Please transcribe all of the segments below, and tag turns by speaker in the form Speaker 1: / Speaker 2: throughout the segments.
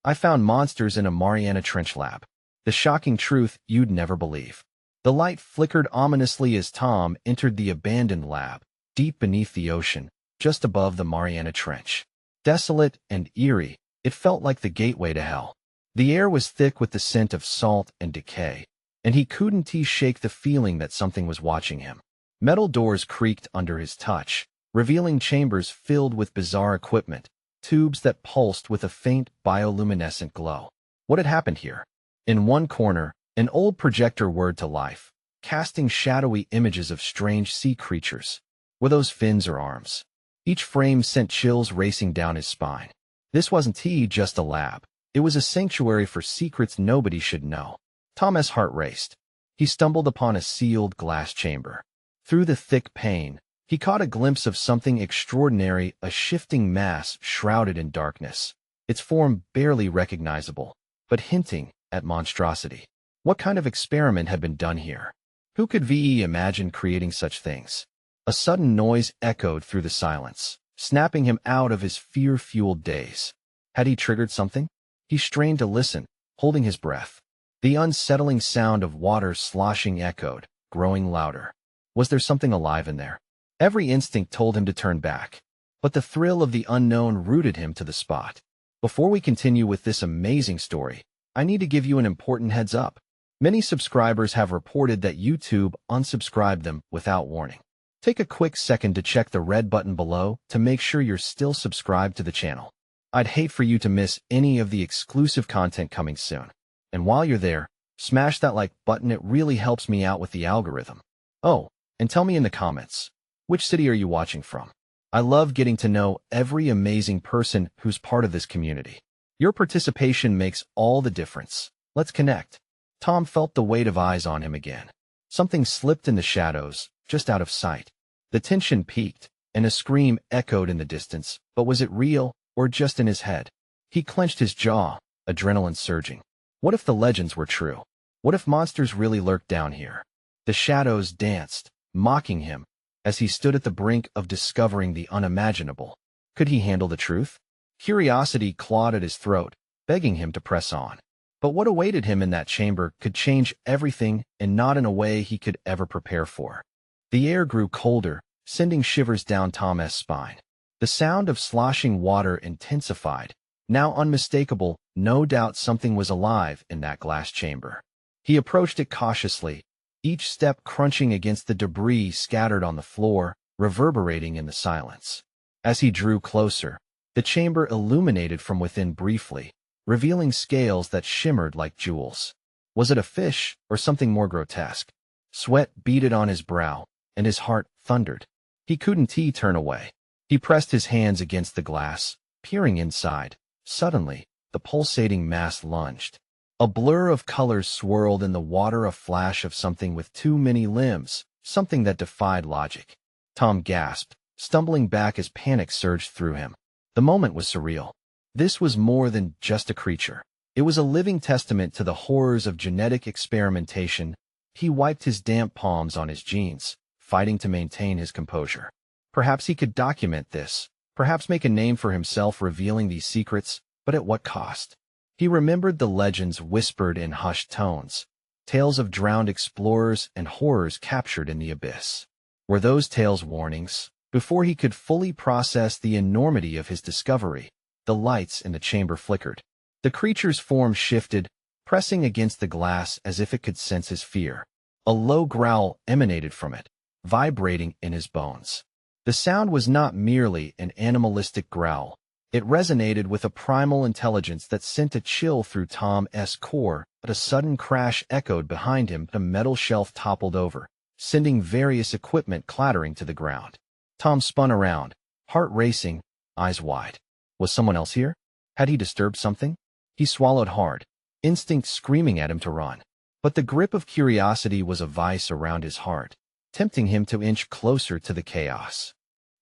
Speaker 1: I found monsters in a Mariana Trench lab. The shocking truth you'd never believe. The light flickered ominously as Tom entered the abandoned lab, deep beneath the ocean, just above the Mariana Trench. Desolate and eerie, it felt like the gateway to hell. The air was thick with the scent of salt and decay, and he couldn't shake the feeling that something was watching him. Metal doors creaked under his touch, revealing chambers filled with bizarre equipment, tubes that pulsed with a faint bioluminescent glow. What had happened here? In one corner, an old projector whirred to life, casting shadowy images of strange sea creatures. Were those fins or arms? Each frame sent chills racing down his spine. This wasn't just a lab. It was a sanctuary for secrets nobody should know. Tom's heart raced. He stumbled upon a sealed glass chamber. Through the thick pane, he caught a glimpse of something extraordinary, a shifting mass shrouded in darkness, its form barely recognizable, but hinting at monstrosity. What kind of experiment had been done here? Who could imagine creating such things? A sudden noise echoed through the silence, snapping him out of his fear-fueled daze. Had he triggered something? He strained to listen, holding his breath. The unsettling sound of water sloshing echoed, growing louder. Was there something alive in there? Every instinct told him to turn back, but the thrill of the unknown rooted him to the spot. Before we continue with this amazing story, I need to give you an important heads up. Many subscribers have reported that YouTube unsubscribed them without warning. Take a quick second to check the red button below to make sure you're still subscribed to the channel. I'd hate for you to miss any of the exclusive content coming soon. And while you're there, smash that like button. It really helps me out with the algorithm. Oh, and tell me in the comments, which city are you watching from? I love getting to know every amazing person who's part of this community. Your participation makes all the difference. Let's connect. Tom felt the weight of eyes on him again. Something slipped in the shadows, just out of sight. The tension peaked, and a scream echoed in the distance, but was it real, or just in his head? He clenched his jaw, adrenaline surging. What if the legends were true? What if monsters really lurked down here? The shadows danced, mocking him, as he stood at the brink of discovering the unimaginable. Could he handle the truth? Curiosity clawed at his throat, begging him to press on. But what awaited him in that chamber could change everything, and not in a way he could ever prepare for. The air grew colder, sending shivers down Tom's spine. The sound of sloshing water intensified. Now unmistakable, no doubt something was alive in that glass chamber. He approached it cautiously, each step crunching against the debris scattered on the floor, reverberating in the silence. As he drew closer, the chamber illuminated from within briefly, revealing scales that shimmered like jewels. Was it a fish, or something more grotesque? Sweat beaded on his brow, and his heart thundered. He couldn't turn away. He pressed his hands against the glass, peering inside. Suddenly, the pulsating mass lunged. A blur of colors swirled in the water, a flash of something with too many limbs, something that defied logic. Tom gasped, stumbling back as panic surged through him. The moment was surreal. This was more than just a creature. It was a living testament to the horrors of genetic experimentation. He wiped his damp palms on his jeans, fighting to maintain his composure. Perhaps he could document this, perhaps make a name for himself revealing these secrets, but at what cost? He remembered the legends whispered in hushed tones, tales of drowned explorers and horrors captured in the abyss. Were those tales warnings? Before he could fully process the enormity of his discovery, the lights in the chamber flickered. The creature's form shifted, pressing against the glass as if it could sense his fear. A low growl emanated from it, vibrating in his bones. The sound was not merely an animalistic growl. It resonated with a primal intelligence that sent a chill through Tom's core. But a sudden crash echoed behind him. A metal shelf toppled over, sending various equipment clattering to the ground. Tom spun around, heart racing, eyes wide. Was someone else here? Had he disturbed something? He swallowed hard, instinct screaming at him to run. But the grip of curiosity was a vice around his heart, tempting him to inch closer to the chaos.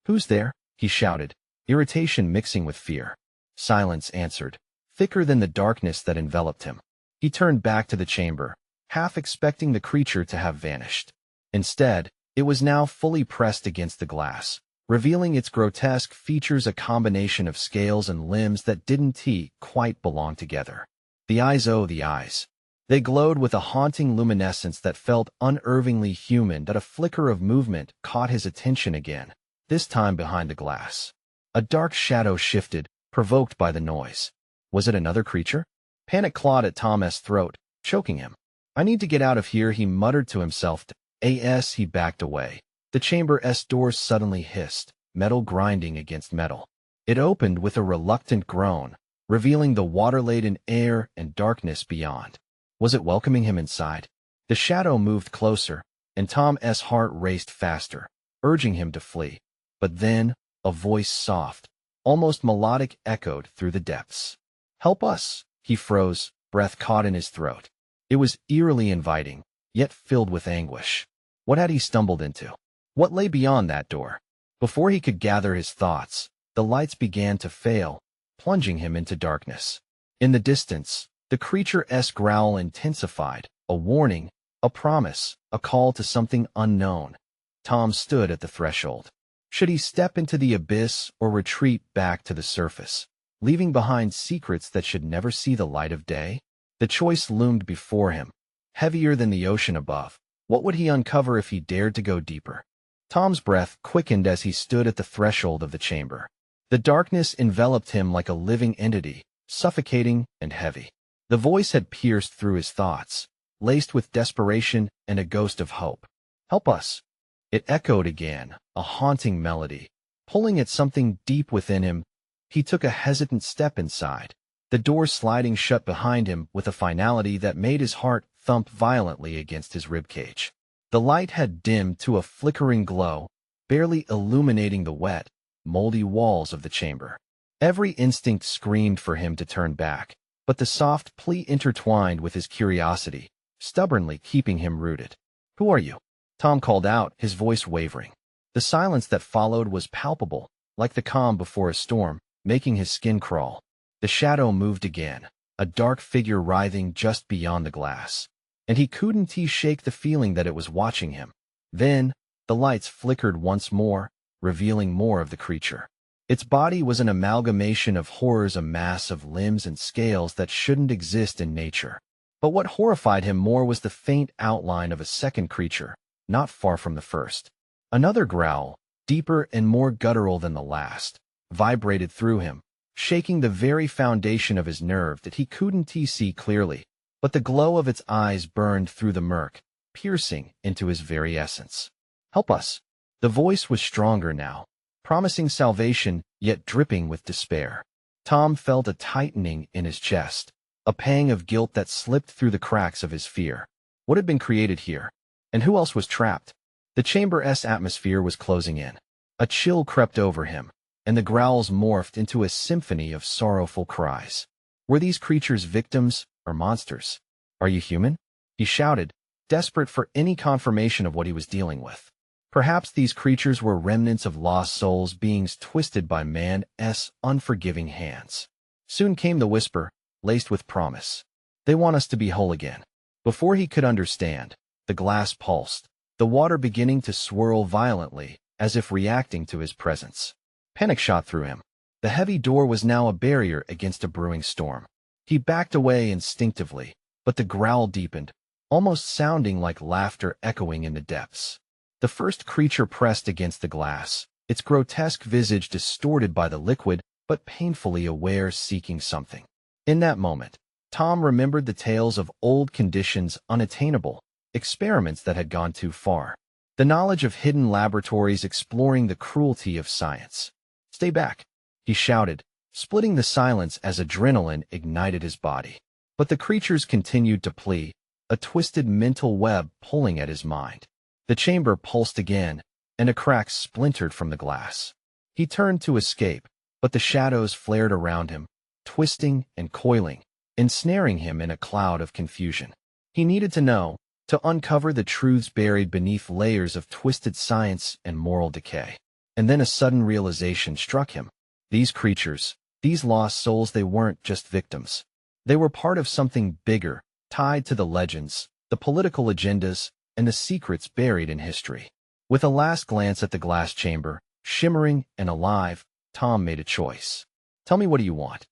Speaker 1: "Who's there?" he shouted, irritation mixing with fear. Silence answered, thicker than the darkness that enveloped him. He turned back to the chamber, half expecting the creature to have vanished. Instead, it was now fully pressed against the glass, revealing its grotesque features, a combination of scales and limbs that didn't quite belong together. The eyes, oh, the eyes. They glowed with a haunting luminescence that felt unnervingly human. That a flicker of movement caught his attention again, this time behind the glass. A dark shadow shifted, provoked by the noise. Was it another creature? Panic clawed at Tom's throat, choking him. "I need to get out of here," he muttered to himself. As he backed away, the chamber's door suddenly hissed, metal grinding against metal. It opened with a reluctant groan, revealing the water-laden air and darkness beyond. Was it welcoming him inside? The shadow moved closer, and Tom's heart raced faster, urging him to flee. But then, a voice, soft, almost melodic, echoed through the depths. "Help us!" He froze, breath caught in his throat. It was eerily inviting, yet filled with anguish. What had he stumbled into? What lay beyond that door? Before he could gather his thoughts, the lights began to fail, plunging him into darkness. In the distance, the creature's growl intensified, a warning, a promise, a call to something unknown. Tom stood at the threshold. Should he step into the abyss or retreat back to the surface, leaving behind secrets that should never see the light of day? The choice loomed before him, heavier than the ocean above. What would he uncover if he dared to go deeper? Tom's breath quickened as he stood at the threshold of the chamber. The darkness enveloped him like a living entity, suffocating and heavy. The voice had pierced through his thoughts, laced with desperation and a ghost of hope. "Help us!" It echoed again, a haunting melody, pulling at something deep within him. He took a hesitant step inside, the door sliding shut behind him with a finality that made his heart thump violently against his ribcage. The light had dimmed to a flickering glow, barely illuminating the wet, moldy walls of the chamber. Every instinct screamed for him to turn back, but the soft plea intertwined with his curiosity, stubbornly keeping him rooted. "Who are you?" Tom called out, his voice wavering. The silence that followed was palpable, like the calm before a storm, making his skin crawl. The shadow moved again, a dark figure writhing just beyond the glass, and he couldn't shake the feeling that it was watching him. Then, the lights flickered once more, revealing more of the creature. Its body was an amalgamation of horrors, a mass of limbs and scales that shouldn't exist in nature. But what horrified him more was the faint outline of a second creature, not far from the first. Another growl, deeper and more guttural than the last, vibrated through him, shaking the very foundation of his nerve. That he couldn't see clearly, but the glow of its eyes burned through the murk, piercing into his very essence. "Help us!" The voice was stronger now, promising salvation, yet dripping with despair. Tom felt a tightening in his chest, a pang of guilt that slipped through the cracks of his fear. What had been created here? And who else was trapped? The chamber's atmosphere was closing in. A chill crept over him, and the growls morphed into a symphony of sorrowful cries. Were these creatures victims or monsters? "Are you human?" he shouted, desperate for any confirmation of what he was dealing with. Perhaps these creatures were remnants of lost souls, beings twisted by man's unforgiving hands. Soon came the whisper, laced with promise. "They want us to be whole again." Before he could understand, the glass pulsed, the water beginning to swirl violently, as if reacting to his presence. Panic shot through him. The heavy door was now a barrier against a brewing storm. He backed away instinctively, but the growl deepened, almost sounding like laughter echoing in the depths. The first creature pressed against the glass, its grotesque visage distorted by the liquid, but painfully aware, seeking something. In that moment, Tom remembered the tales of old conditions unattainable, experiments that had gone too far, the knowledge of hidden laboratories exploring the cruelty of science. "Stay back," he shouted, splitting the silence as adrenaline ignited his body. But the creatures continued to plea, a twisted mental web pulling at his mind. The chamber pulsed again, and a crack splintered from the glass. He turned to escape, but the shadows flared around him, twisting and coiling, ensnaring him in a cloud of confusion. He needed to know, to uncover the truths buried beneath layers of twisted science and moral decay. And then a sudden realization struck him. These creatures, these lost souls, they weren't just victims. They were part of something bigger, tied to the legends, the political agendas, and the secrets buried in history. With a last glance at the glass chamber, Shimmering and alive, Tom made a choice. "Tell me, what do you want?"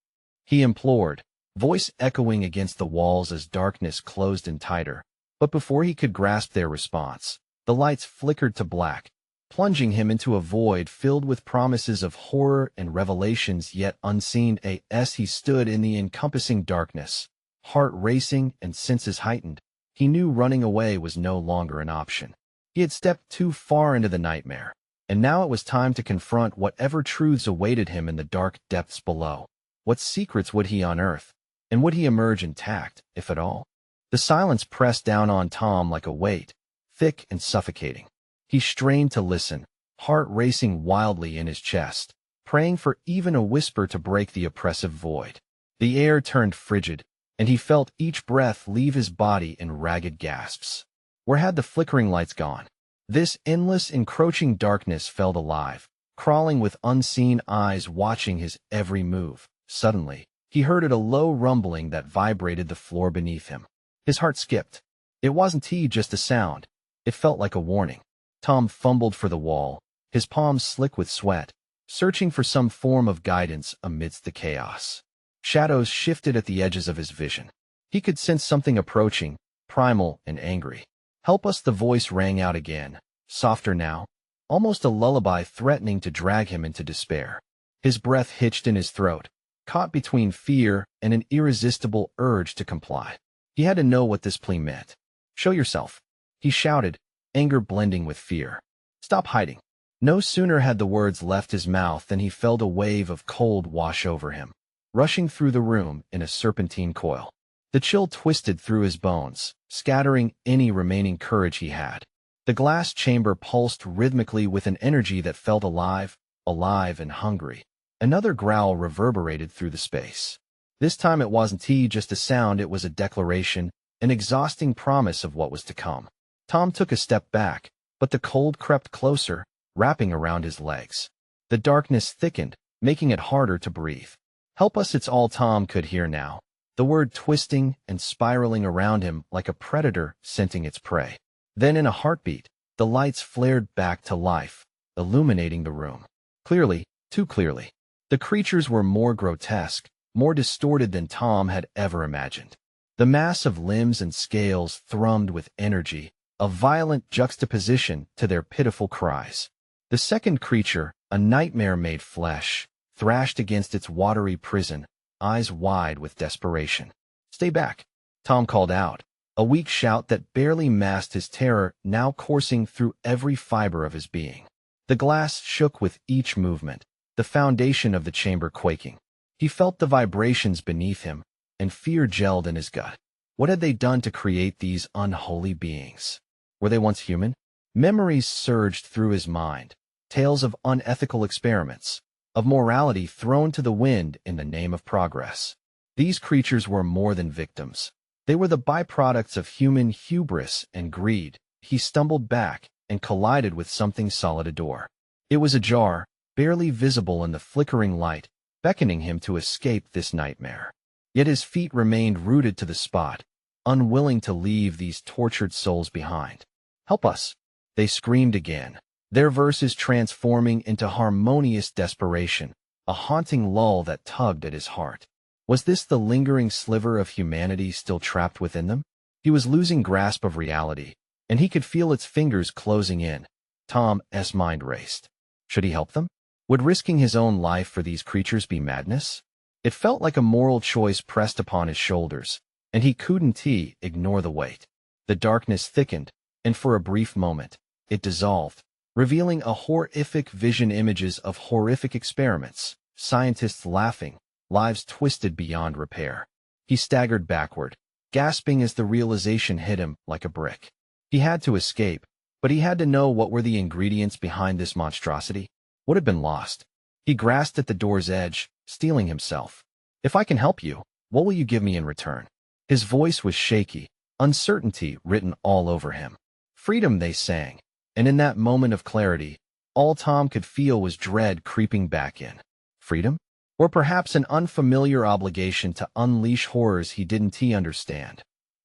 Speaker 1: he implored, voice echoing against the walls as darkness closed in tighter. But before he could grasp their response, the lights flickered to black, plunging him into a void filled with promises of horror and revelations yet unseen. As he stood in the encompassing darkness, heart racing and senses heightened, he knew running away was no longer an option. He had stepped too far into the nightmare, and now it was time to confront whatever truths awaited him in the dark depths below. What secrets would he unearth, and would he emerge intact, if at all? The silence pressed down on Tom like a weight, thick and suffocating. He strained to listen, heart racing wildly in his chest, praying for even a whisper to break the oppressive void. The air turned frigid, and he felt each breath leave his body in ragged gasps. Where had the flickering lights gone? This endless, encroaching darkness felt alive, crawling with unseen eyes watching his every move. Suddenly, he heard a low rumbling that vibrated the floor beneath him. His heart skipped. It wasn't just a sound. It felt like a warning. Tom fumbled for the wall, his palms slick with sweat, searching for some form of guidance amidst the chaos. Shadows shifted at the edges of his vision. He could sense something approaching, primal and angry. "Help us," the voice rang out again, softer now, almost a lullaby threatening to drag him into despair. His breath hitched in his throat, caught between fear and an irresistible urge to comply. He had to know what this plea meant. "Show yourself," he shouted, anger blending with fear. "Stop hiding." No sooner had the words left his mouth than he felt a wave of cold wash over him, rushing through the room in a serpentine coil. The chill twisted through his bones, scattering any remaining courage he had. The glass chamber pulsed rhythmically with an energy that felt alive and hungry. Another growl reverberated through the space. This time it wasn't just a sound, it was a declaration, an exhausting promise of what was to come. Tom took a step back, but the cold crept closer, wrapping around his legs. The darkness thickened, making it harder to breathe. "Help us," it's all Tom could hear now, the word twisting and spiraling around him like a predator scenting its prey. Then in a heartbeat, the lights flared back to life, illuminating the room. Clearly, too clearly. The creatures were more grotesque, more distorted than Tom had ever imagined. The mass of limbs and scales thrummed with energy, a violent juxtaposition to their pitiful cries. The second creature, a nightmare made flesh, thrashed against its watery prison, eyes wide with desperation. "Stay back," Tom called out, a weak shout that barely masked his terror now coursing through every fiber of his being. The glass shook with each movement, the foundation of the chamber quaking. He felt the vibrations beneath him, and fear gelled in his gut. What had they done to create these unholy beings? Were they once human? Memories surged through his mind, tales of unethical experiments, of morality thrown to the wind in the name of progress. These creatures were more than victims. They were the byproducts of human hubris and greed. He stumbled back and collided with something solid, a door. It was ajar, barely visible in the flickering light, beckoning him to escape this nightmare. Yet his feet remained rooted to the spot, unwilling to leave these tortured souls behind. "Help us," they screamed again, their verses transforming into harmonious desperation, a haunting lull that tugged at his heart. Was this the lingering sliver of humanity still trapped within them? He was losing grasp of reality, and he could feel its fingers closing in. Tom's mind raced. Should he help them? Would risking his own life for these creatures be madness? It felt like a moral choice pressed upon his shoulders, and he couldn't ignore the weight. The darkness thickened, and for a brief moment, it dissolved, revealing a horrific vision, images of horrific experiments, scientists laughing, lives twisted beyond repair. He staggered backward, gasping as the realization hit him like a brick. He had to escape, but he had to know what were the ingredients behind this monstrosity. What had been lost? He grasped at the door's edge, steeling himself. "If I can help you, what will you give me in return?" His voice was shaky, uncertainty written all over him. "Freedom," they sang, and in that moment of clarity, all Tom could feel was dread creeping back in. Freedom? Or perhaps an unfamiliar obligation to unleash horrors he didn't understand.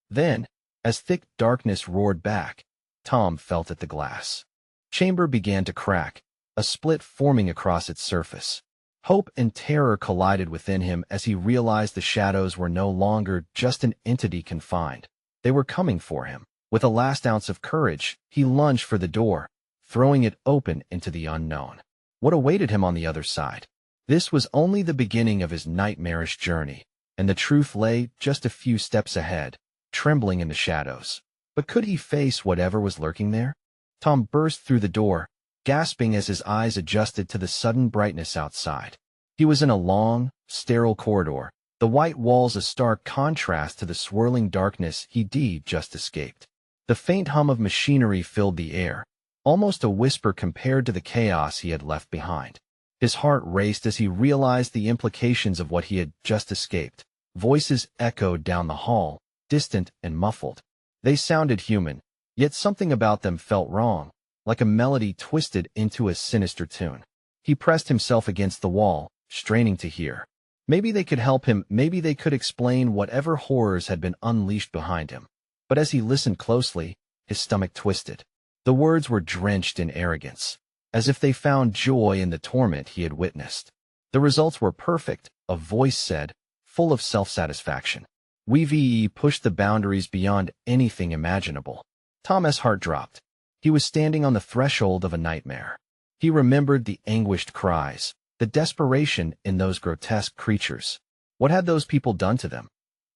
Speaker 1: Then, as thick darkness roared back, Tom felt at the glass chamber began to crack, a split forming across its surface. Hope and terror collided within him as he realized the shadows were no longer just an entity confined. They were coming for him. With a last ounce of courage, he lunged for the door, throwing it open into the unknown. What awaited him on the other side? This was only the beginning of his nightmarish journey, and the truth lay just a few steps ahead, trembling in the shadows. But could he face whatever was lurking there? Tom burst through the door, gasping as his eyes adjusted to the sudden brightness outside. He was in a long, sterile corridor, the white walls a stark contrast to the swirling darkness he'd just escaped. The faint hum of machinery filled the air, almost a whisper compared to the chaos he had left behind. His heart raced as he realized the implications of what he had just escaped. Voices echoed down the hall, distant and muffled. They sounded human, yet something about them felt wrong, like a melody twisted into a sinister tune. He pressed himself against the wall, straining to hear. Maybe they could help him, maybe they could explain whatever horrors had been unleashed behind him. But as he listened closely, his stomach twisted. The words were drenched in arrogance, as if they found joy in the torment he had witnessed. The results were perfect, a voice said, full of self-satisfaction. We've pushed the boundaries beyond anything imaginable. Tom's heart dropped. He was standing on the threshold of a nightmare. He remembered the anguished cries, the desperation in those grotesque creatures. What had those people done to them?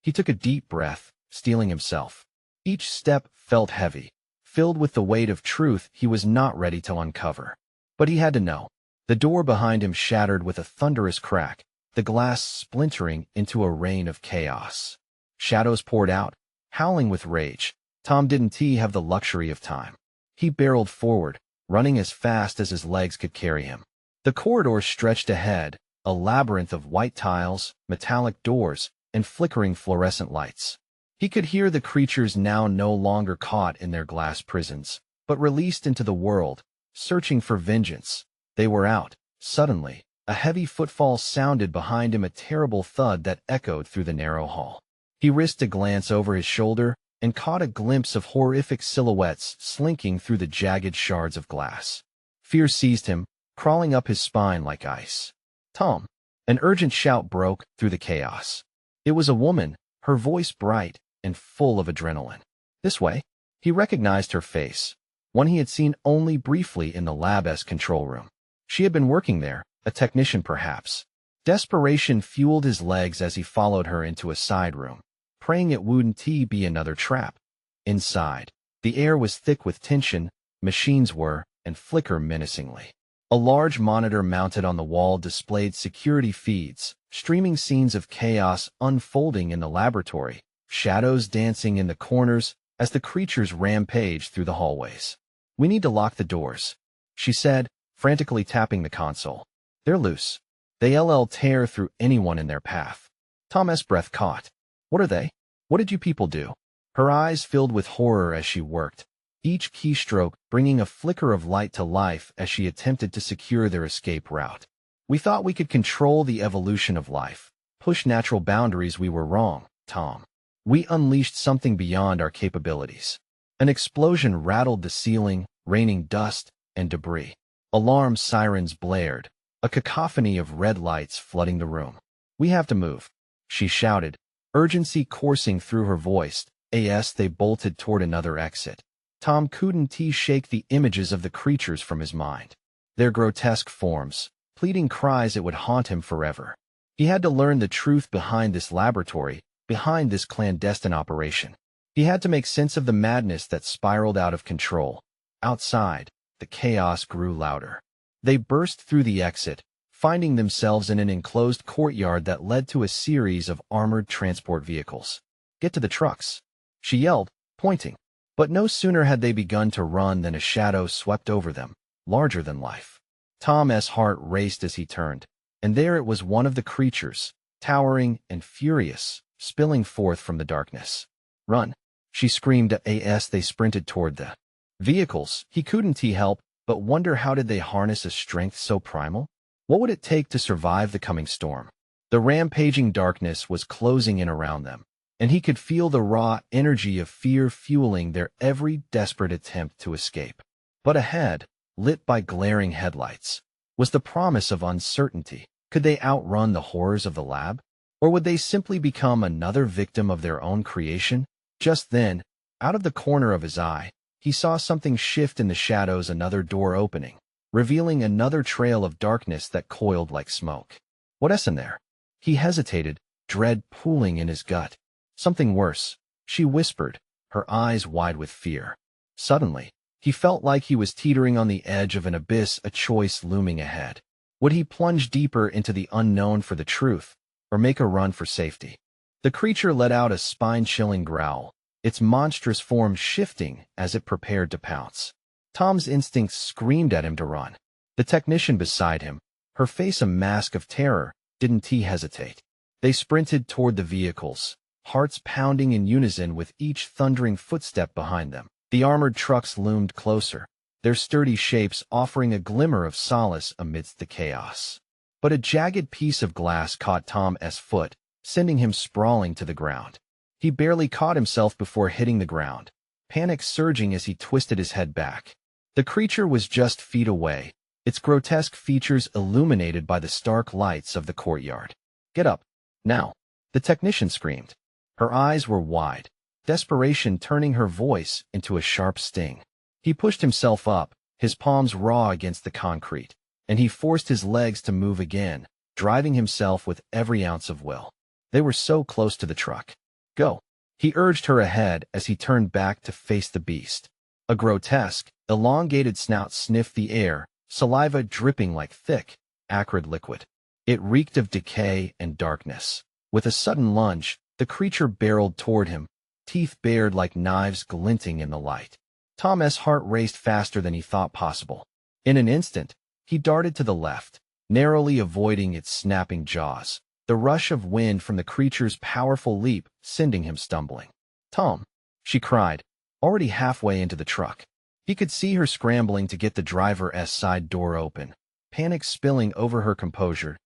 Speaker 1: He took a deep breath, steeling himself. Each step felt heavy, filled with the weight of truth he was not ready to uncover. But he had to know. The door behind him shattered with a thunderous crack, the glass splintering into a rain of chaos. Shadows poured out, howling with rage. Tom didn't have the luxury of time. He barreled forward, running as fast as his legs could carry him. The corridor stretched ahead, a labyrinth of white tiles, metallic doors, and flickering fluorescent lights. He could hear the creatures now no longer caught in their glass prisons, but released into the world, searching for vengeance. They were out. Suddenly, a heavy footfall sounded behind him, a terrible thud that echoed through the narrow hall. He risked a glance over his shoulder and caught a glimpse of horrific silhouettes slinking through the jagged shards of glass. Fear seized him, crawling up his spine like ice. "Tom!" An urgent shout broke through the chaos. It was a woman, her voice bright and full of adrenaline. "This way." He recognized her face, one he had seen only briefly in the lab's control room. She had been working there, a technician perhaps. Desperation fueled his legs as he followed her into a side room, praying it wouldn't be another trap. Inside, the air was thick with tension, machines were, and flicker menacingly. A large monitor mounted on the wall displayed security feeds, streaming scenes of chaos unfolding in the laboratory, shadows dancing in the corners as the creatures rampaged through the hallways. "We need to lock the doors," she said, frantically tapping the console. "They're loose. They'll tear through anyone in their path." Tom's breath caught. "What are they? What did you people do?" Her eyes filled with horror as she worked, each keystroke bringing a flicker of light to life as she attempted to secure their escape route. "We thought we could control the evolution of life, push natural boundaries. We were wrong, Tom. We unleashed something beyond our capabilities." An explosion rattled the ceiling, raining dust and debris. Alarm sirens blared, a cacophony of red lights flooding the room. "We have to move," she shouted, urgency coursing through her voice. As they bolted toward another exit, Tom couldn't shake the images of the creatures from his mind. Their grotesque forms, pleading cries it would haunt him forever. He had to learn the truth behind this laboratory, behind this clandestine operation. He had to make sense of the madness that spiraled out of control. Outside, the chaos grew louder. They burst through the exit, finding themselves in an enclosed courtyard that led to a series of armored transport vehicles. "Get to the trucks," she yelled, pointing. But no sooner had they begun to run than a shadow swept over them, larger than life. Tom's heart raced as he turned, and there it was, one of the creatures, towering and furious, spilling forth from the darkness. "Run!" she screamed as they sprinted toward the vehicles. He couldn't help but wonder, how did they harness a strength so primal? What would it take to survive the coming storm? The rampaging darkness was closing in around them, and he could feel the raw energy of fear fueling their every desperate attempt to escape. But ahead, lit by glaring headlights, was the promise of uncertainty. Could they outrun the horrors of the lab? Or would they simply become another victim of their own creation? Just then, out of the corner of his eye, he saw something shift in the shadows, another door opening, revealing another trail of darkness that coiled like smoke. What's in there? He hesitated, dread pooling in his gut. Something worse, she whispered, her eyes wide with fear. Suddenly, he felt like he was teetering on the edge of an abyss, a choice looming ahead. Would he plunge deeper into the unknown for the truth, or make a run for safety? The creature let out a spine-chilling growl, its monstrous form shifting as it prepared to pounce. Tom's instincts screamed at him to run. The technician beside him, her face a mask of terror, didn't he hesitate. They sprinted toward the vehicles, hearts pounding in unison with each thundering footstep behind them. The armored trucks loomed closer, their sturdy shapes offering a glimmer of solace amidst the chaos. But a jagged piece of glass caught Tom's foot, sending him sprawling to the ground. He barely caught himself before hitting the ground, panic surging as he twisted his head back. The creature was just feet away, its grotesque features illuminated by the stark lights of the courtyard. "Get up, now!" the technician screamed. Her eyes were wide, desperation turning her voice into a sharp sting. He pushed himself up, his palms raw against the concrete, and he forced his legs to move again, driving himself with every ounce of will. They were so close to the truck. "Go!" he urged her ahead as he turned back to face the beast. A grotesque, elongated snout sniffed the air, saliva dripping like thick, acrid liquid. It reeked of decay and darkness. With a sudden lunge, the creature barreled toward him, teeth bared like knives glinting in the light. Tom's heart raced faster than he thought possible. In an instant, he darted to the left, narrowly avoiding its snapping jaws, the rush of wind from the creature's powerful leap sending him stumbling. "Tom!" she cried, already halfway into the truck. He could see her scrambling to get the driver's side door open, panic spilling over her composure.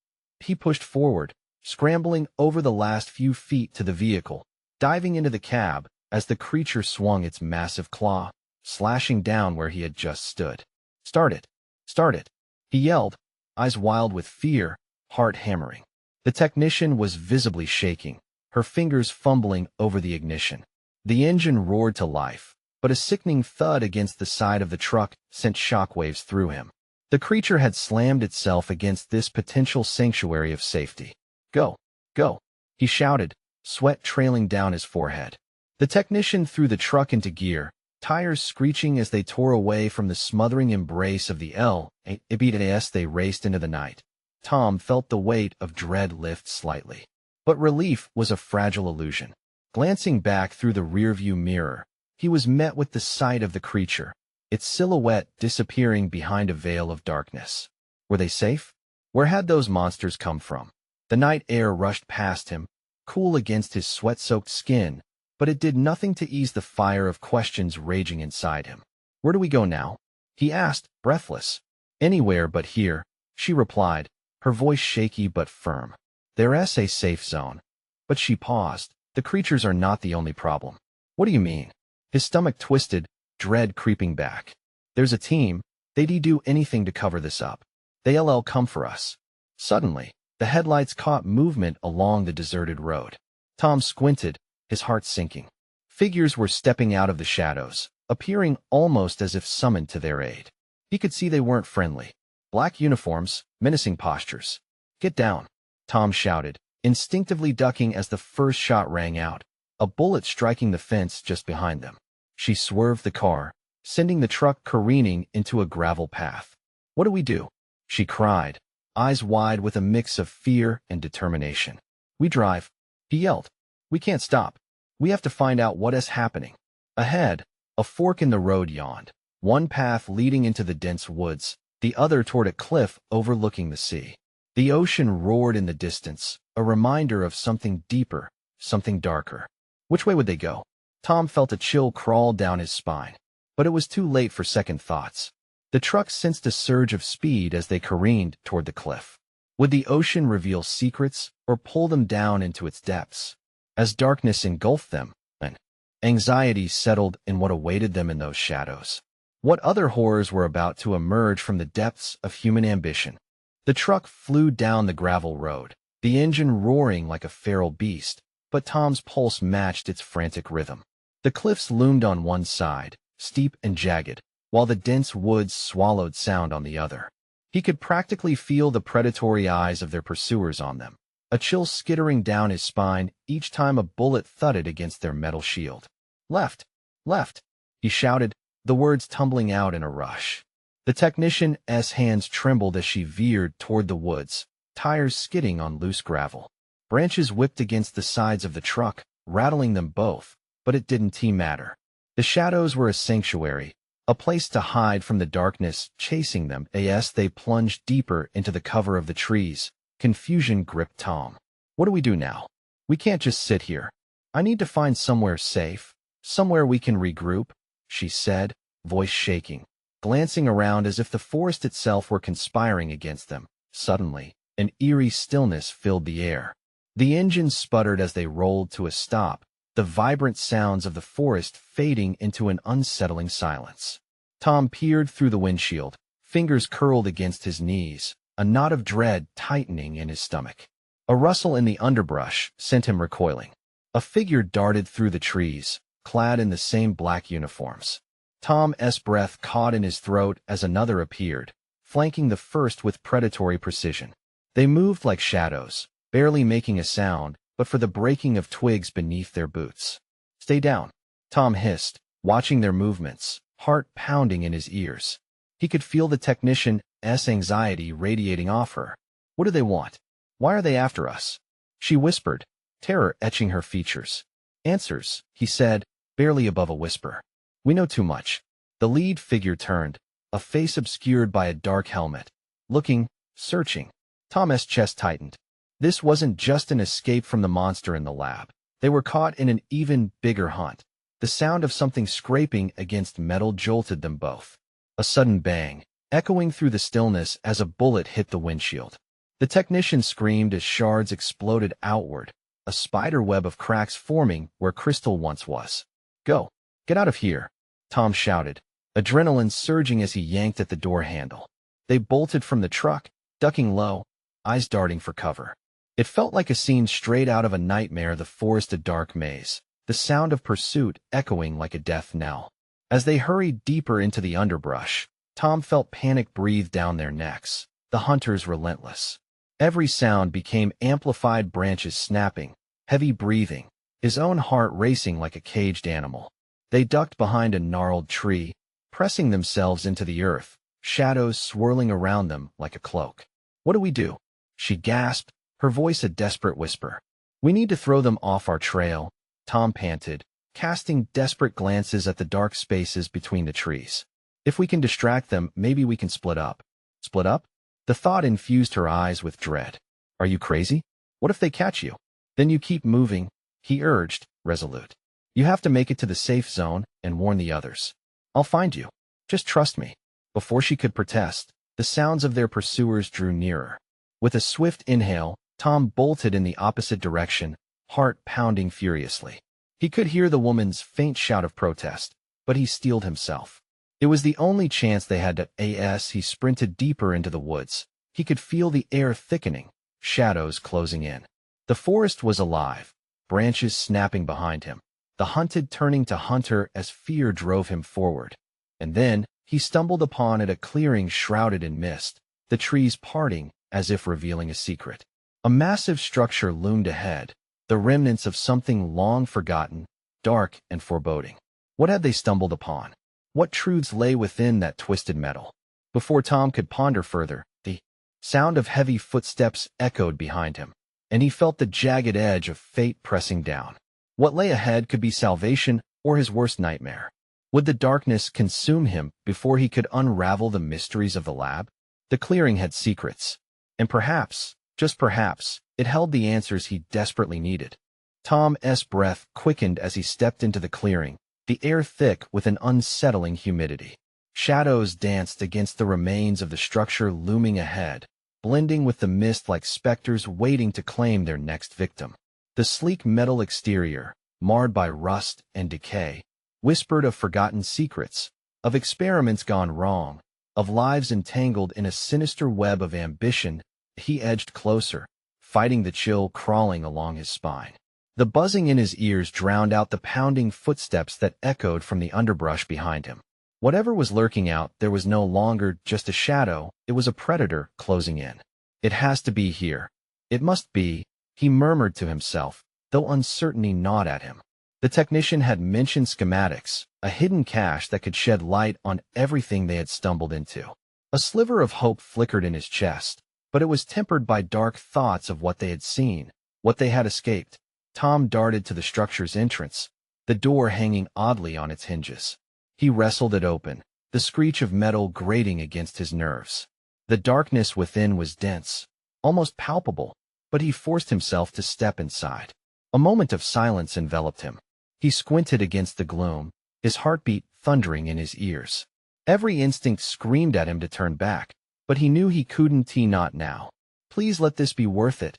Speaker 1: He pushed forward, scrambling over the last few feet to the vehicle, diving into the cab as the creature swung its massive claw, slashing down where he had just stood. "Start it! Start it!" he yelled, eyes wild with fear, heart hammering. The technician was visibly shaking, her fingers fumbling over the ignition. The engine roared to life, but a sickening thud against the side of the truck sent shockwaves through him. The creature had slammed itself against this potential sanctuary of safety. "Go! Go!" he shouted, sweat trailing down his forehead. The technician threw the truck into gear, tires screeching as they tore away from the smothering embrace of the LABS. They raced into the night. Tom felt the weight of dread lift slightly. But relief was a fragile illusion. Glancing back through the rearview mirror, he was met with the sight of the creature, its silhouette disappearing behind a veil of darkness. Were they safe? Where had those monsters come from? The night air rushed past him, cool against his sweat-soaked skin, but it did nothing to ease the fire of questions raging inside him. "Where do we go now?" he asked, breathless. "Anywhere but here," she replied, her voice shaky but firm. "There's a safe zone." But she paused. "The creatures are not the only problem." "What do you mean?" His stomach twisted, dread creeping back. "There's a team. They'd do anything to cover this up. They'll come for us." Suddenly, the headlights caught movement along the deserted road. Tom squinted, his heart sinking. Figures were stepping out of the shadows, appearing almost as if summoned to their aid. He could see they weren't friendly. Black uniforms, menacing postures. "Get down!" Tom shouted, instinctively ducking as the first shot rang out, a bullet striking the fence just behind them. She swerved the car, sending the truck careening into a gravel path. "What do we do?" she cried, eyes wide with a mix of fear and determination. "We drive," he yelled. "We can't stop. We have to find out what is happening." Ahead, a fork in the road yawned, one path leading into the dense woods, the other toward a cliff overlooking the sea. The ocean roared in the distance, a reminder of something deeper, something darker. Which way would they go? Tom felt a chill crawl down his spine, but it was too late for second thoughts. The truck sensed a surge of speed as they careened toward the cliff. Would the ocean reveal secrets or pull them down into its depths? As darkness engulfed them, and anxiety settled in what awaited them in those shadows. What other horrors were about to emerge from the depths of human ambition? The truck flew down the gravel road, the engine roaring like a feral beast, but Tom's pulse matched its frantic rhythm. The cliffs loomed on one side, steep and jagged, while the dense woods swallowed sound on the other. He could practically feel the predatory eyes of their pursuers on them, a chill skittering down his spine each time a bullet thudded against their metal shield. Left! Left! He shouted, the words tumbling out in a rush. The technician's hands trembled as she veered toward the woods, tires skidding on loose gravel. Branches whipped against the sides of the truck, rattling them both, but it didn't matter. The shadows were a sanctuary, a place to hide from the darkness chasing them as they plunged deeper into the cover of the trees. Confusion gripped Tom. What do we do now? We can't just sit here. I need to find somewhere safe, somewhere we can regroup, she said, voice shaking, glancing around as if the forest itself were conspiring against them. Suddenly, an eerie stillness filled the air. The engines sputtered as they rolled to a stop, the vibrant sounds of the forest fading into an unsettling silence. Tom peered through the windshield, fingers curled against his knees, a knot of dread tightening in his stomach. A rustle in the underbrush sent him recoiling. A figure darted through the trees, clad in the same black uniforms. Tom's breath caught in his throat as another appeared, flanking the first with predatory precision. They moved like shadows, barely making a sound, but for the breaking of twigs beneath their boots. Stay down, Tom hissed, watching their movements, heart pounding in his ears. He could feel the technician's anxiety radiating off her. What do they want? Why are they after us? She whispered, terror etching her features. Answers, he said, barely above a whisper. We know too much. The lead figure turned, a face obscured by a dark helmet. Looking, searching. Tom's chest tightened. This wasn't just an escape from the monster in the lab. They were caught in an even bigger hunt. The sound of something scraping against metal jolted them both. A sudden bang, echoing through the stillness as a bullet hit the windshield. The technician screamed as shards exploded outward, a spider web of cracks forming where crystal once was. Go! Get out of here! Tom shouted, adrenaline surging as he yanked at the door handle. They bolted from the truck, ducking low, eyes darting for cover. It felt like a scene straight out of a nightmare, the forest a dark maze, the sound of pursuit echoing like a death knell. As they hurried deeper into the underbrush, Tom felt panic breathe down their necks, the hunters relentless. Every sound became amplified, branches snapping, heavy breathing, his own heart racing like a caged animal. They ducked behind a gnarled tree, pressing themselves into the earth, shadows swirling around them like a cloak. What do we do? She gasped, her voice a desperate whisper. We need to throw them off our trail, Tom panted, casting desperate glances at the dark spaces between the trees. If we can distract them, maybe we can split up. Split up? The thought infused her eyes with dread. Are you crazy? What if they catch you? Then you keep moving, he urged, resolute. You have to make it to the safe zone and warn the others. I'll find you. Just trust me. Before she could protest, the sounds of their pursuers drew nearer. With a swift inhale, Tom bolted in the opposite direction, heart pounding furiously. He could hear the woman's faint shout of protest, but he steeled himself. It was the only chance they had to he sprinted deeper into the woods. He could feel the air thickening, shadows closing in. The forest was alive, branches snapping behind him, the hunted turning to hunter as fear drove him forward. And then, he stumbled upon a clearing shrouded in mist, the trees parting as if revealing a secret. A massive structure loomed ahead, the remnants of something long forgotten, dark and foreboding. What had they stumbled upon? What truths lay within that twisted metal? Before Tom could ponder further, the sound of heavy footsteps echoed behind him, and he felt the jagged edge of fate pressing down. What lay ahead could be salvation or his worst nightmare. Would the darkness consume him before he could unravel the mysteries of the lab? The clearing had secrets, and perhaps, just perhaps, it held the answers he desperately needed. Tom's breath quickened as he stepped into the clearing, the air thick with an unsettling humidity. Shadows danced against the remains of the structure looming ahead, blending with the mist like specters waiting to claim their next victim. The sleek metal exterior, marred by rust and decay, whispered of forgotten secrets, of experiments gone wrong, of lives entangled in a sinister web of ambition. He edged closer, fighting the chill crawling along his spine. The buzzing in his ears drowned out the pounding footsteps that echoed from the underbrush behind him. Whatever was lurking out there was no longer just a shadow, it was a predator closing in. It has to be here. It must be, he murmured to himself, though uncertainty gnawed at him. The technician had mentioned schematics, a hidden cache that could shed light on everything they had stumbled into. A sliver of hope flickered in his chest, but it was tempered by dark thoughts of what they had seen, what they had escaped. Tom darted to the structure's entrance, the door hanging oddly on its hinges. He wrestled it open, the screech of metal grating against his nerves. The darkness within was dense, almost palpable, but he forced himself to step inside. A moment of silence enveloped him. He squinted against the gloom, his heartbeat thundering in his ears. Every instinct screamed at him to turn back, but he knew he couldn't. Not now. Please let this be worth it,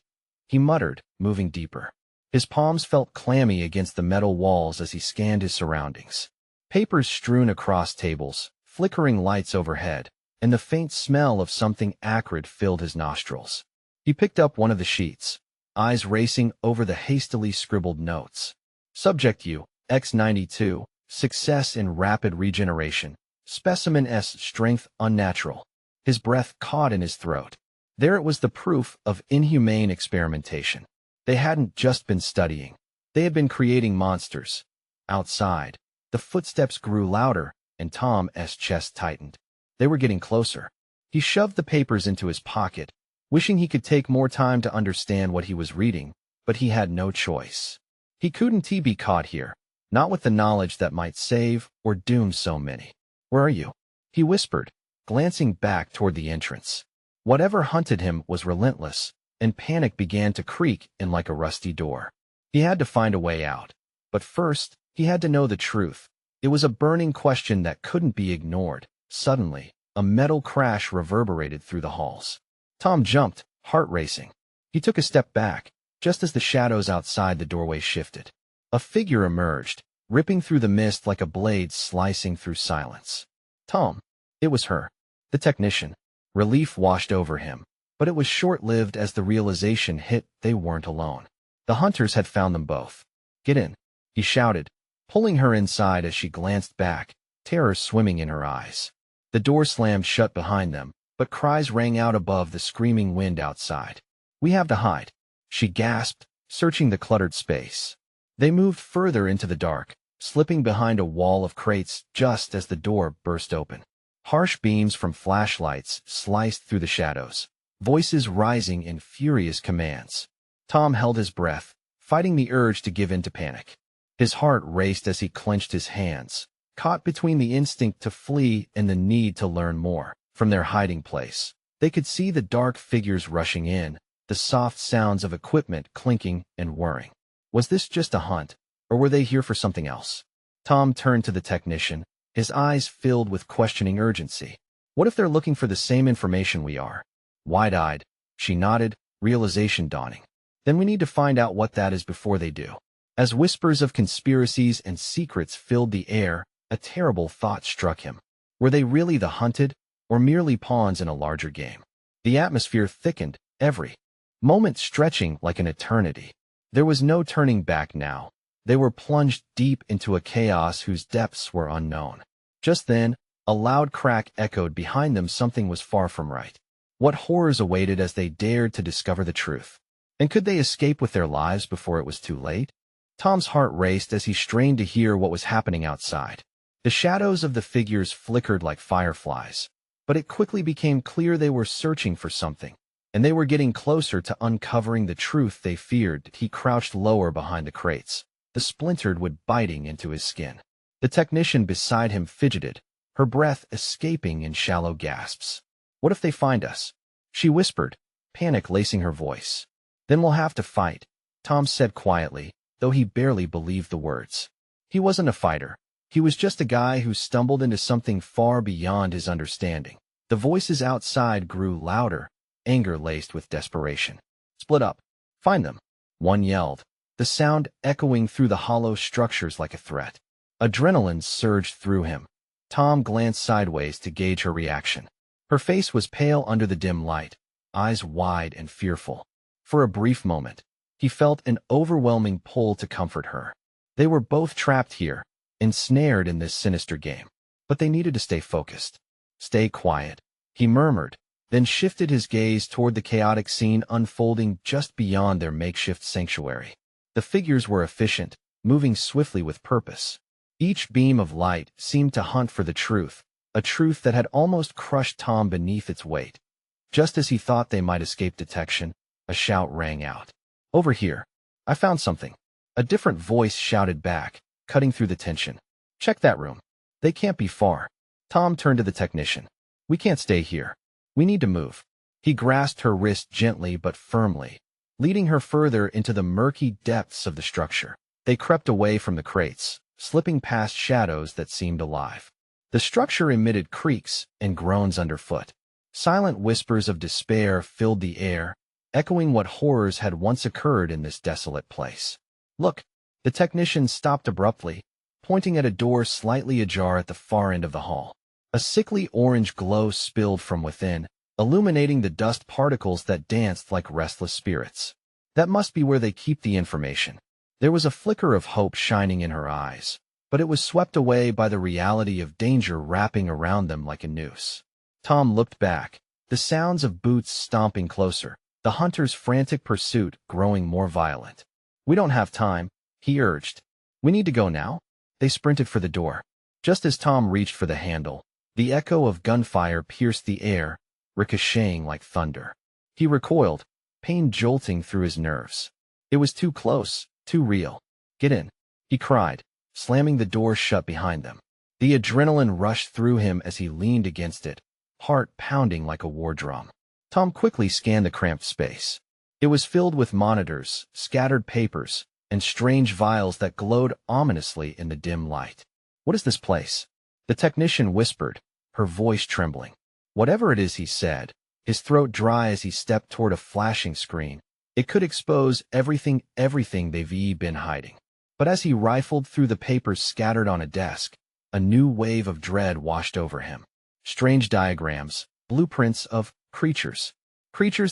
Speaker 1: he muttered, moving deeper. His palms felt clammy against the metal walls as he scanned his surroundings. Papers strewn across tables, flickering lights overhead, and the faint smell of something acrid filled his nostrils. He picked up one of the sheets, eyes racing over the hastily scribbled notes. Subject U, X92, success in rapid regeneration. Specimen S, strength unnatural. His breath caught in his throat. There it was, the proof of inhumane experimentation. They hadn't just been studying. They had been creating monsters. Outside, the footsteps grew louder, and Tom's chest tightened. They were getting closer. He shoved the papers into his pocket, wishing he could take more time to understand what he was reading, but he had no choice. He couldn't be caught here, not with the knowledge that might save or doom so many. Where are you? He whispered, glancing back toward the entrance. Whatever hunted him was relentless, and panic began to creak in like a rusty door. He had to find a way out. But first, he had to know the truth. It was a burning question that couldn't be ignored. Suddenly, a metal crash reverberated through the halls. Tom jumped, heart racing. He took a step back, just as the shadows outside the doorway shifted. A figure emerged, ripping through the mist like a blade slicing through silence. Tom. It was her. The technician. Relief washed over him, but it was short-lived as the realization hit they weren't alone. The hunters had found them both. Get in, he shouted, pulling her inside as she glanced back, terror swimming in her eyes. The door slammed shut behind them, but cries rang out above the screaming wind outside. We have to hide, she gasped, searching the cluttered space. They moved further into the dark, slipping behind a wall of crates just as the door burst open. Harsh beams from flashlights sliced through the shadows, voices rising in furious commands. Tom held his breath, fighting the urge to give in to panic. His heart raced as he clenched his hands, caught between the instinct to flee and the need to learn more. From their hiding place, they could see the dark figures rushing in, the soft sounds of equipment clinking and whirring. Was this just a hunt, or were they here for something else? Tom turned to the technician, his eyes filled with questioning urgency. What if they're looking for the same information we are? Wide-eyed, she nodded, realization dawning. Then we need to find out what that is before they do. As whispers of conspiracies and secrets filled the air, a terrible thought struck him. Were they really the hunted, or merely pawns in a larger game? The atmosphere thickened, every moment stretching like an eternity. There was no turning back now. They were plunged deep into a chaos whose depths were unknown. Just then, a loud crack echoed behind them. Something was far from right. What horrors awaited as they dared to discover the truth? And could they escape with their lives before it was too late? Tom's heart raced as he strained to hear what was happening outside. The shadows of the figures flickered like fireflies, but it quickly became clear they were searching for something, and they were getting closer to uncovering the truth they feared. He crouched lower behind the crates, the splintered wood biting into his skin. The technician beside him fidgeted, her breath escaping in shallow gasps. What if they find us? She whispered, panic lacing her voice. Then we'll have to fight, Tom said quietly, though he barely believed the words. He wasn't a fighter. He was just a guy who stumbled into something far beyond his understanding. The voices outside grew louder, anger laced with desperation. Split up. Find them. One yelled, the sound echoing through the hollow structures like a threat. Adrenaline surged through him. Tom glanced sideways to gauge her reaction. Her face was pale under the dim light, eyes wide and fearful. For a brief moment, he felt an overwhelming pull to comfort her. They were both trapped here, ensnared in this sinister game. But they needed to stay focused. Stay quiet, he murmured, then shifted his gaze toward the chaotic scene unfolding just beyond their makeshift sanctuary. The figures were efficient, moving swiftly with purpose. Each beam of light seemed to hunt for the truth, a truth that had almost crushed Tom beneath its weight. Just as he thought they might escape detection, a shout rang out. "Over here! I found something!" A different voice shouted back, cutting through the tension. "Check that room. They can't be far." Tom turned to the technician. "We can't stay here. We need to move." He grasped her wrist gently but firmly, leading her further into the murky depths of the structure. They crept away from the crates, slipping past shadows that seemed alive. The structure emitted creaks and groans underfoot. Silent whispers of despair filled the air, echoing what horrors had once occurred in this desolate place. "Look!" The technician stopped abruptly, pointing at a door slightly ajar at the far end of the hall. A sickly orange glow spilled from within, illuminating the dust particles that danced like restless spirits. "That must be where they keep the information." There was a flicker of hope shining in her eyes, but it was swept away by the reality of danger wrapping around them like a noose. Tom looked back, the sounds of boots stomping closer, the hunter's frantic pursuit growing more violent. "We don't have time," he urged. "We need to go now." They sprinted for the door. Just as Tom reached for the handle, the echo of gunfire pierced the air, ricocheting like thunder. He recoiled, pain jolting through his nerves. It was too close, too real. "Get in," he cried, slamming the door shut behind them. The adrenaline rushed through him as he leaned against it, heart pounding like a war drum. Tom quickly scanned the cramped space. It was filled with monitors, scattered papers, and strange vials that glowed ominously in the dim light. "What is this place?" The technician whispered, her voice trembling. "Whatever it is," he said, his throat dry as he stepped toward a flashing screen. "It could expose everything they've been hiding." But as he rifled through the papers scattered on a desk, a new wave of dread washed over him. Strange diagrams, blueprints of creatures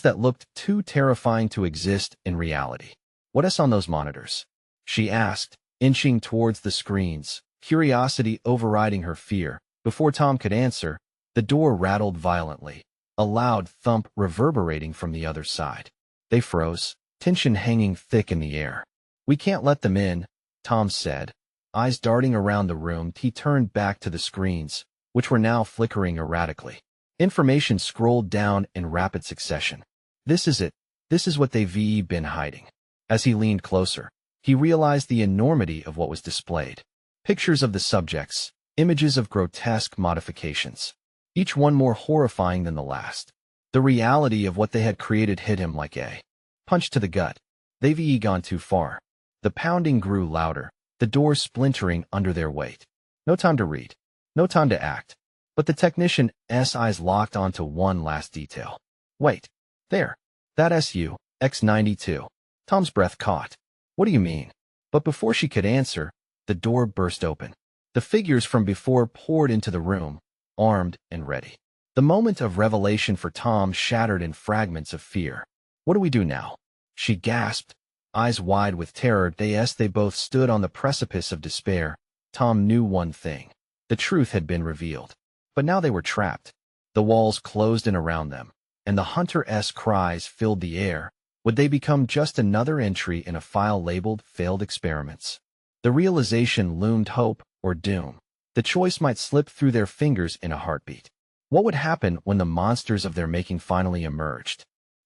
Speaker 1: that looked too terrifying to exist in reality. "What's on those monitors?" she asked, inching towards the screens, curiosity overriding her fear. Before Tom could answer, the door rattled violently, a loud thump reverberating from the other side. They froze, tension hanging thick in the air. "We can't let them in," Tom said. Eyes darting around the room, he turned back to the screens, which were now flickering erratically. Information scrolled down in rapid succession. "This is it. This is what they've been hiding." As he leaned closer, he realized the enormity of what was displayed. Pictures of the subjects, images of grotesque modifications, each one more horrifying than the last. The reality of what they had created hit him like a punch to the gut. They've gone too far. The pounding grew louder, the door splintering under their weight. No time to read. No time to act. But the technician's eyes locked onto one last detail. "Wait. There. That SU-X92. Tom's breath caught. "What do you mean?" But before she could answer, the door burst open. The figures from before poured into the room, armed and ready. The moment of revelation for Tom shattered in fragments of fear. "What do we do now?" she gasped, eyes wide with terror. They both stood on the precipice of despair. Tom knew one thing. The truth had been revealed. But now they were trapped. The walls closed in around them, and the hunter's cries filled the air. Would they become just another entry in a file labeled Failed Experiments? The realization loomed hope or doom. The choice might slip through their fingers in a heartbeat. What would happen when the monsters of their making finally emerged?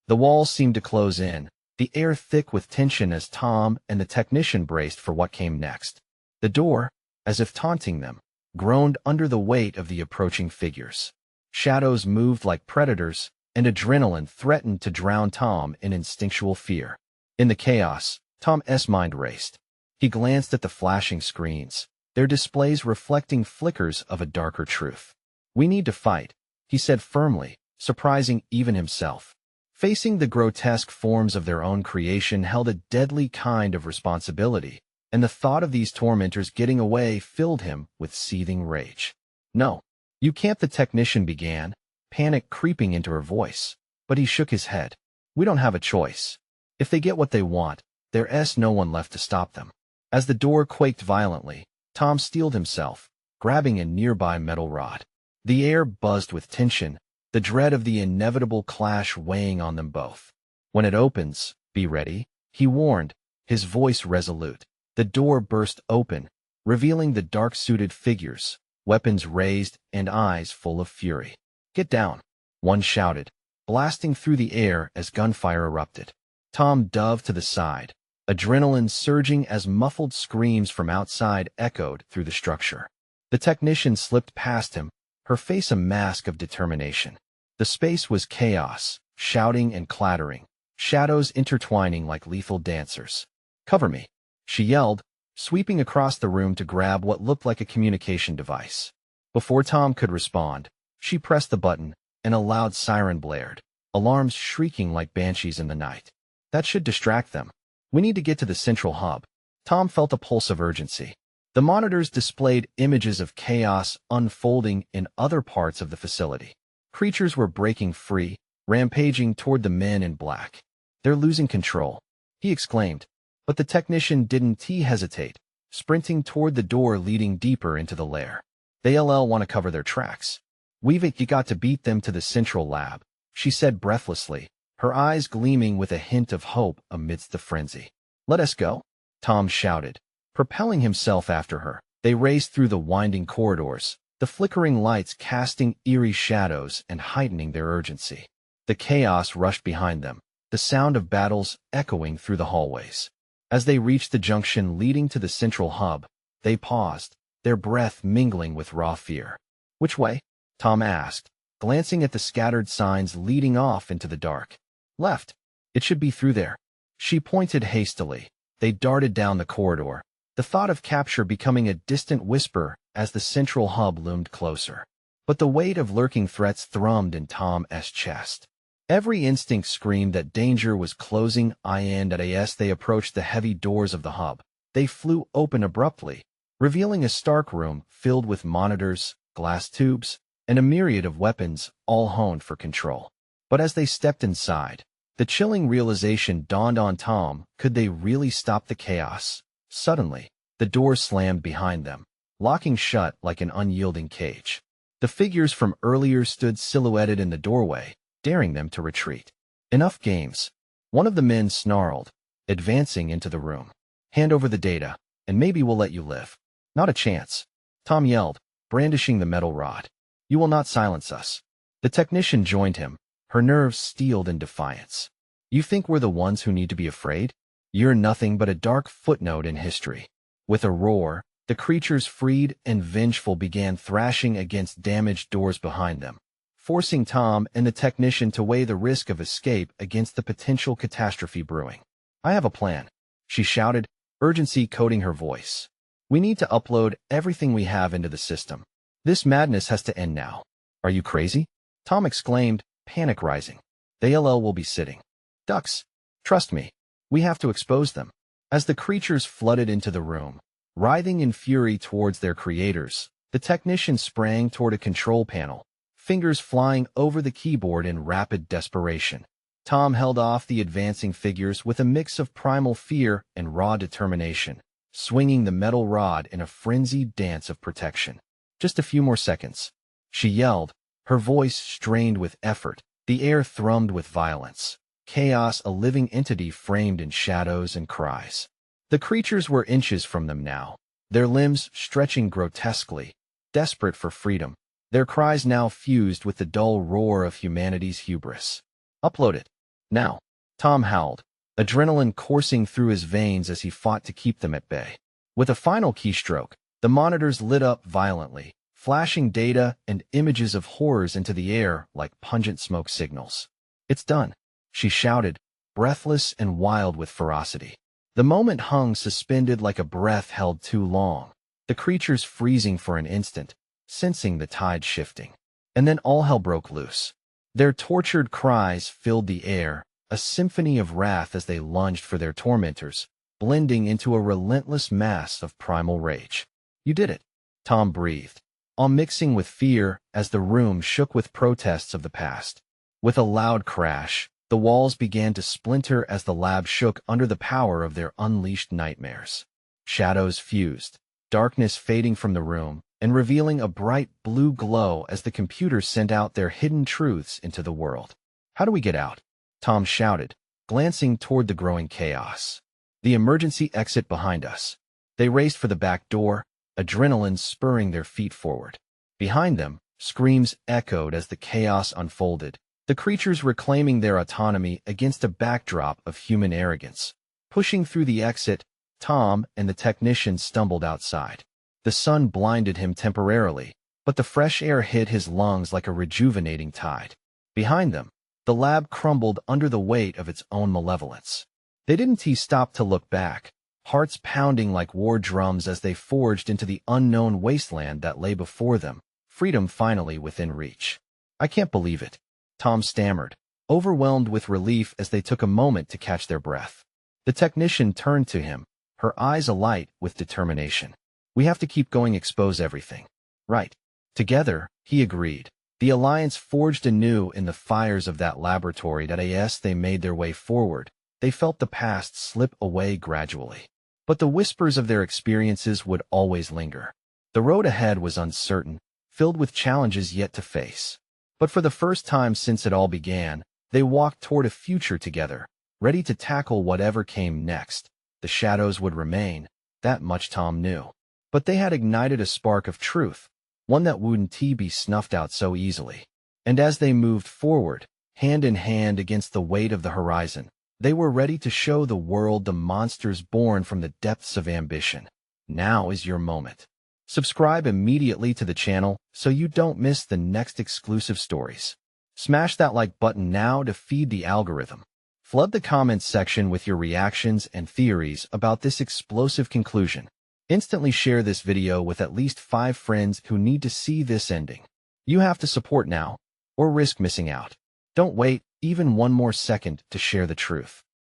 Speaker 1: The walls seemed to close in, the air thick with tension as Tom and the technician braced for what came next. The door, as if taunting them, groaned under the weight of the approaching figures. Shadows moved like predators, and adrenaline threatened to drown Tom in instinctual fear. In the chaos, Tom's mind raced. He glanced at the flashing screens, their displays reflecting flickers of a darker truth. "We need to fight," he said firmly, surprising even himself. Facing the grotesque forms of their own creation held a deadly kind of responsibility, and the thought of these tormentors getting away filled him with seething rage. No. You can't, the technician began, panic creeping into her voice. But he shook his head. We don't have a choice. If they get what they want, there's no one left to stop them. As the door quaked violently, Tom steeled himself, grabbing a nearby metal rod. The air buzzed with tension, the dread of the inevitable clash weighing on them both. When it opens, be ready, he warned, his voice resolute. The door burst open, revealing the dark-suited figures, weapons raised and eyes full of fury. Get down, one shouted, blasting through the air as gunfire erupted. Tom dove to the side, adrenaline surging as muffled screams from outside echoed through the structure. The technician slipped past him, her face a mask of determination. The space was chaos, shouting and clattering, shadows intertwining like lethal dancers. Cover me, she yelled, sweeping across the room to grab what looked like a communication device. Before Tom could respond, she pressed the button, and a loud siren blared, alarms shrieking like banshees in the night. That should distract them. We need to get to the central hub. Tom felt a pulse of urgency. The monitors displayed images of chaos unfolding in other parts of the facility. Creatures were breaking free, rampaging toward the men in black. They're losing control, he exclaimed. But the technician didn't hesitate, sprinting toward the door leading deeper into the lair. They want to cover their tracks. We've got to beat them to the central lab, she said breathlessly, her eyes gleaming with a hint of hope amidst the frenzy. Let us go, Tom shouted, propelling himself after her. They raced through the winding corridors, the flickering lights casting eerie shadows and heightening their urgency. The chaos rushed behind them, the sound of battles echoing through the hallways. As they reached the junction leading to the central hub, they paused, their breath mingling with raw fear. Which way? Tom asked, glancing at the scattered signs leading off into the dark. Left. It should be through there. She pointed hastily. They darted down the corridor, the thought of capture becoming a distant whisper as the central hub loomed closer. But the weight of lurking threats thrummed in Tom's chest. Every instinct screamed that danger was closing in. As they approached the heavy doors of the hub, they flew open abruptly, revealing a stark room filled with monitors, glass tubes, and a myriad of weapons, all honed for control. But as they stepped inside, the chilling realization dawned on Tom: could they really stop the chaos? Suddenly, the door slammed behind them, locking shut like an unyielding cage. The figures from earlier stood silhouetted in the doorway, daring them to retreat. Enough games. One of the men snarled, advancing into the room. Hand over the data, and maybe we'll let you live. Not a chance, Tom yelled, brandishing the metal rod. You will not silence us. The technician joined him, her nerves steeled in defiance. You think we're the ones who need to be afraid? You're nothing but a dark footnote in history. With a roar, the creatures, freed and vengeful, began thrashing against damaged doors behind them, forcing Tom and the technician to weigh the risk of escape against the potential catastrophe brewing. I have a plan, she shouted, urgency coating her voice. We need to upload everything we have into the system. This madness has to end now. Are you crazy? Tom exclaimed, panic rising. The will be sitting ducks. Trust me. We have to expose them. As the creatures flooded into the room, writhing in fury towards their creators, the technician sprang toward a control panel, fingers flying over the keyboard in rapid desperation. Tom held off the advancing figures with a mix of primal fear and raw determination, swinging the metal rod in a frenzied dance of protection. Just a few more seconds, she yelled, her voice strained with effort. The air thrummed with violence. Chaos, a living entity framed in shadows and cries. The creatures were inches from them now, their limbs stretching grotesquely, desperate for freedom, their cries now fused with the dull roar of humanity's hubris. Upload it. Now, Tom howled, adrenaline coursing through his veins as he fought to keep them at bay. With a final keystroke, the monitors lit up violently, flashing data and images of horrors into the air like pungent smoke signals. It's done, she shouted, breathless and wild with ferocity. The moment hung suspended like a breath held too long, the creatures freezing for an instant, sensing the tide shifting. And then all hell broke loose. Their tortured cries filled the air, a symphony of wrath as they lunged for their tormentors, blending into a relentless mass of primal rage. You did it, Tom breathed, all mixing with fear as the room shook with protests of the past. With a loud crash, the walls began to splinter as the lab shook under the power of their unleashed nightmares. Shadows fused, darkness fading from the room, and revealing a bright blue glow as the computers sent out their hidden truths into the world. "How do we get out?" Tom shouted, glancing toward the growing chaos. "The emergency exit behind us." They raced for the back door, adrenaline spurring their feet forward. Behind them, screams echoed as the chaos unfolded, the creatures reclaiming their autonomy against a backdrop of human arrogance. Pushing through the exit, Tom and the technician stumbled outside. The sun blinded him temporarily, but the fresh air hit his lungs like a rejuvenating tide. Behind them, the lab crumbled under the weight of its own malevolence. They didn't stop to look back, hearts pounding like war drums as they forged into the unknown wasteland that lay before them, freedom finally within reach. "I can't believe it," Tom stammered, overwhelmed with relief as they took a moment to catch their breath. The technician turned to him, her eyes alight with determination. "We have to keep going, expose everything." "Right." Together, he agreed. The Alliance forged anew in the fires of that laboratory that as they made their way forward, they felt the past slip away gradually. But the whispers of their experiences would always linger. The road ahead was uncertain, filled with challenges yet to face. But for the first time since it all began, they walked toward a future together, ready to tackle whatever came next. The shadows would remain, that much Tom knew. But they had ignited a spark of truth, one that wouldn't be snuffed out so easily. And as they moved forward, hand in hand against the weight of the horizon, they were ready to show the world the monsters born from the depths of ambition. Now is your moment. Subscribe immediately to the channel so you don't miss the next exclusive stories. Smash that like button now to feed the algorithm. Flood the comments section with your reactions and theories about this explosive conclusion. Instantly share this video with at least 5 friends who need to see this ending. You have to support now, or risk missing out. Don't wait even one more second to share the truth.